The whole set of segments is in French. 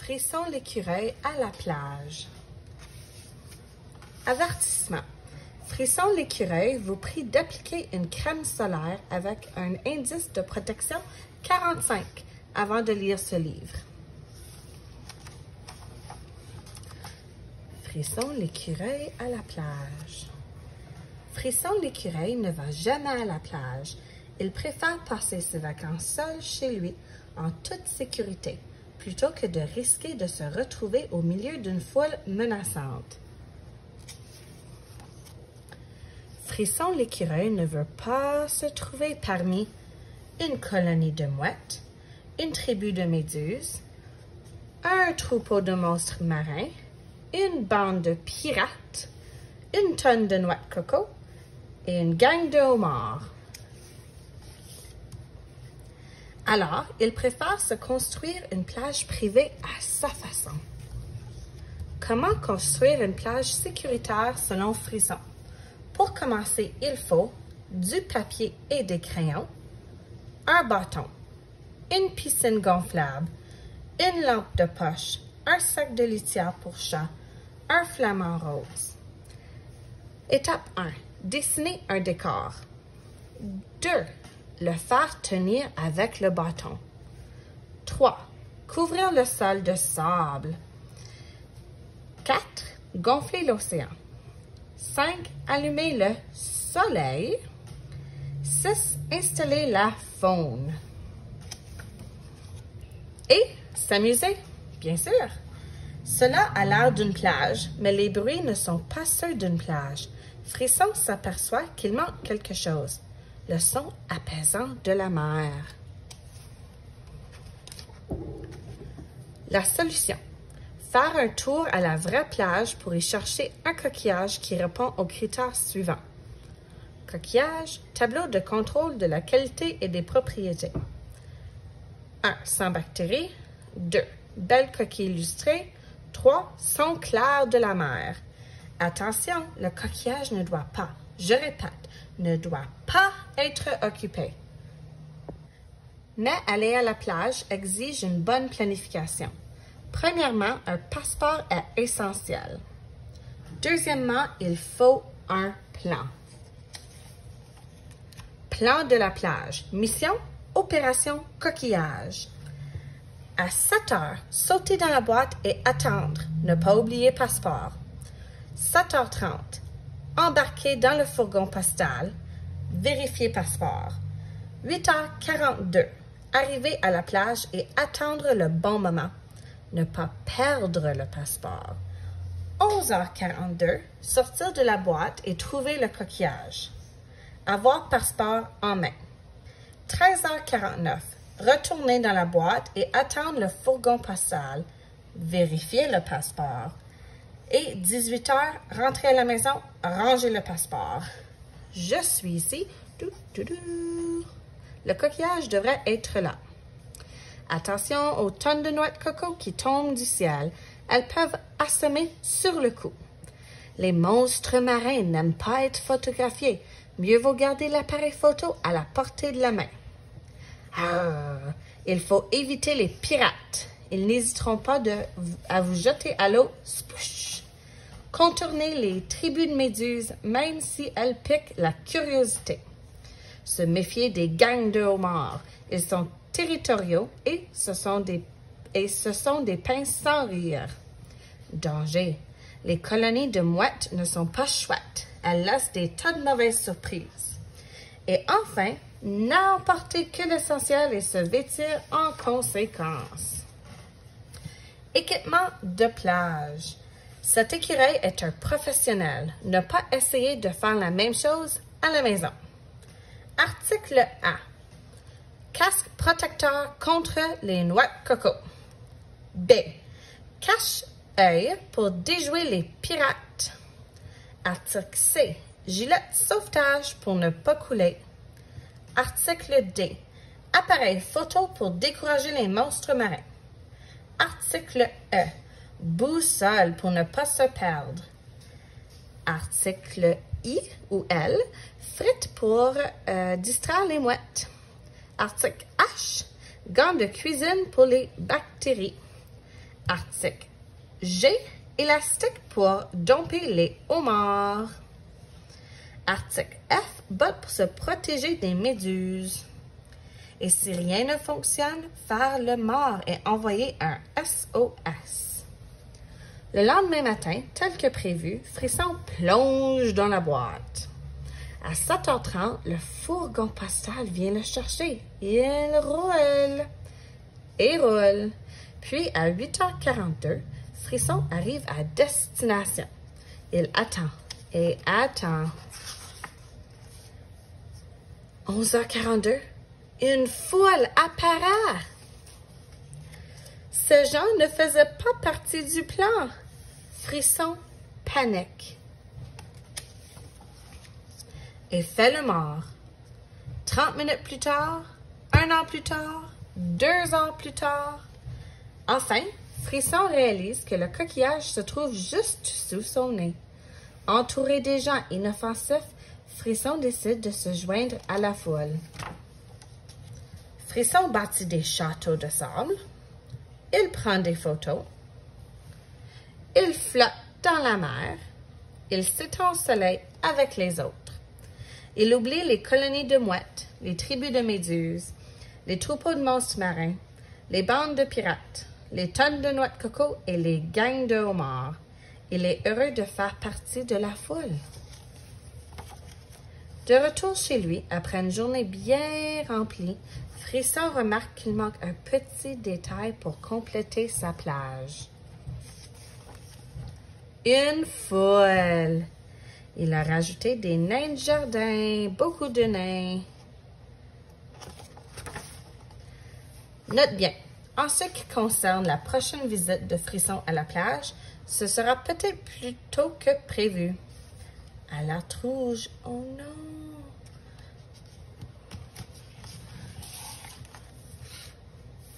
Frisson l'écureuil à la plage. Avertissement. Frisson l'écureuil vous prie d'appliquer une crème solaire avec un indice de protection 45 avant de lire ce livre. Frisson l'écureuil à la plage. Frisson l'écureuil ne va jamais à la plage. Il préfère passer ses vacances seul chez lui en toute sécurité, plutôt que de risquer de se retrouver au milieu d'une foule menaçante. Frisson l'écureuil ne veut pas se trouver parmi une colonie de mouettes, une tribu de méduses, un troupeau de monstres marins, une bande de pirates, une tonne de noix de coco et une gang de homards. Alors, il préfère se construire une plage privée à sa façon. Comment construire une plage sécuritaire selon Frisson? Pour commencer, il faut du papier et des crayons, un bâton, une piscine gonflable, une lampe de poche, un sac de litière pour chat, un flamant rose. Étape 1. Dessiner un décor. 2. Le faire tenir avec le bâton. 3. Couvrir le sol de sable. 4. Gonfler l'océan. 5. Allumer le soleil. 6. Installer la faune. Et s'amuser, bien sûr. Cela a l'air d'une plage, mais les bruits ne sont pas ceux d'une plage. Frisson s'aperçoit qu'il manque quelque chose. Le son apaisant de la mer. La solution. Faire un tour à la vraie plage pour y chercher un coquillage qui répond aux critères suivants. Coquillage, tableau de contrôle de la qualité et des propriétés. 1. Sans bactéries. 2. Belle coquille illustrée. 3. Son clair de la mer. Attention, le coquillage ne doit pas, je répète, ne doit pas être occupé. Mais aller à la plage exige une bonne planification. Premièrement, un passeport est essentiel. Deuxièmement, il faut un plan. Plan de la plage. Mission, opération coquillage. À 7 heures, sauter dans la boîte et attendre. Ne pas oublier passeport. 7h30, embarquer dans le fourgon postal. Vérifier passeport. 8h42, arriver à la plage et attendre le bon moment. Ne pas perdre le passeport. 11h42, sortir de la boîte et trouver le coquillage. Avoir passeport en main. 13h49, retourner dans la boîte et attendre le fourgon postal. Vérifier le passeport. Et 18h, rentrer à la maison, ranger le passeport. Je suis ici. Le coquillage devrait être là. Attention aux tonnes de noix de coco qui tombent du ciel. Elles peuvent assommer sur le coup. Les monstres marins n'aiment pas être photographiés. Mieux vaut garder l'appareil photo à la portée de la main. Il faut éviter les pirates. Ils n'hésiteront pas à vous jeter à l'eau. Spouch! Contourner les tribus de méduses, même si elles piquent la curiosité. Se méfier des gangs de homards. Ils sont territoriaux et ce sont des pinces sans rire. Danger. Les colonies de mouettes ne sont pas chouettes. Elles laissent des tas de mauvaises surprises. Et enfin, n'emporter que l'essentiel et se vêtir en conséquence. Équipement de plage. Cet écureuil est un professionnel. Ne pas essayer de faire la même chose à la maison. Article A. Casque protecteur contre les noix de coco. B. Cache-œil pour déjouer les pirates. Article C. Gilet sauvetage pour ne pas couler. Article D. Appareil photo pour décourager les monstres marins. Article E. Boussole pour ne pas se perdre. Article I ou L. Frites pour distraire les mouettes. Article H. Gants de cuisine pour les bactéries. Article G. Élastique pour domper les homards. Article F. Botte pour se protéger des méduses. Et si rien ne fonctionne, faire le mort et envoyer un SOS. Le lendemain matin, tel que prévu, Frisson plonge dans la boîte. À 7h30, le fourgon postal vient le chercher. Il roule et roule. Puis, à 8h42, Frisson arrive à destination. Il attend et attend. 11h42, une foule apparaît. Ces gens ne faisaient pas partie du plan. Frisson panique et fait le mort. 30 minutes plus tard, 1 an plus tard, 2 ans plus tard. Enfin, Frisson réalise que le coquillage se trouve juste sous son nez. Entouré des gens inoffensifs, Frisson décide de se joindre à la foule. Frisson bâtit des châteaux de sable. Il prend des photos. Il flotte dans la mer. Il s'étend au soleil avec les autres. Il oublie les colonies de mouettes, les tribus de méduses, les troupeaux de monstres marins, les bandes de pirates, les tonnes de noix de coco et les gangs de homards. Il est heureux de faire partie de la foule. De retour chez lui, après une journée bien remplie, Frisson remarque qu'il manque un petit détail pour compléter sa plage. Une foule. Il a rajouté des nains de jardin, beaucoup de nains. Note bien, en ce qui concerne la prochaine visite de Frisson à la plage, ce sera peut-être plus tôt que prévu. Alerte rouge, oh non!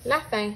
La fin.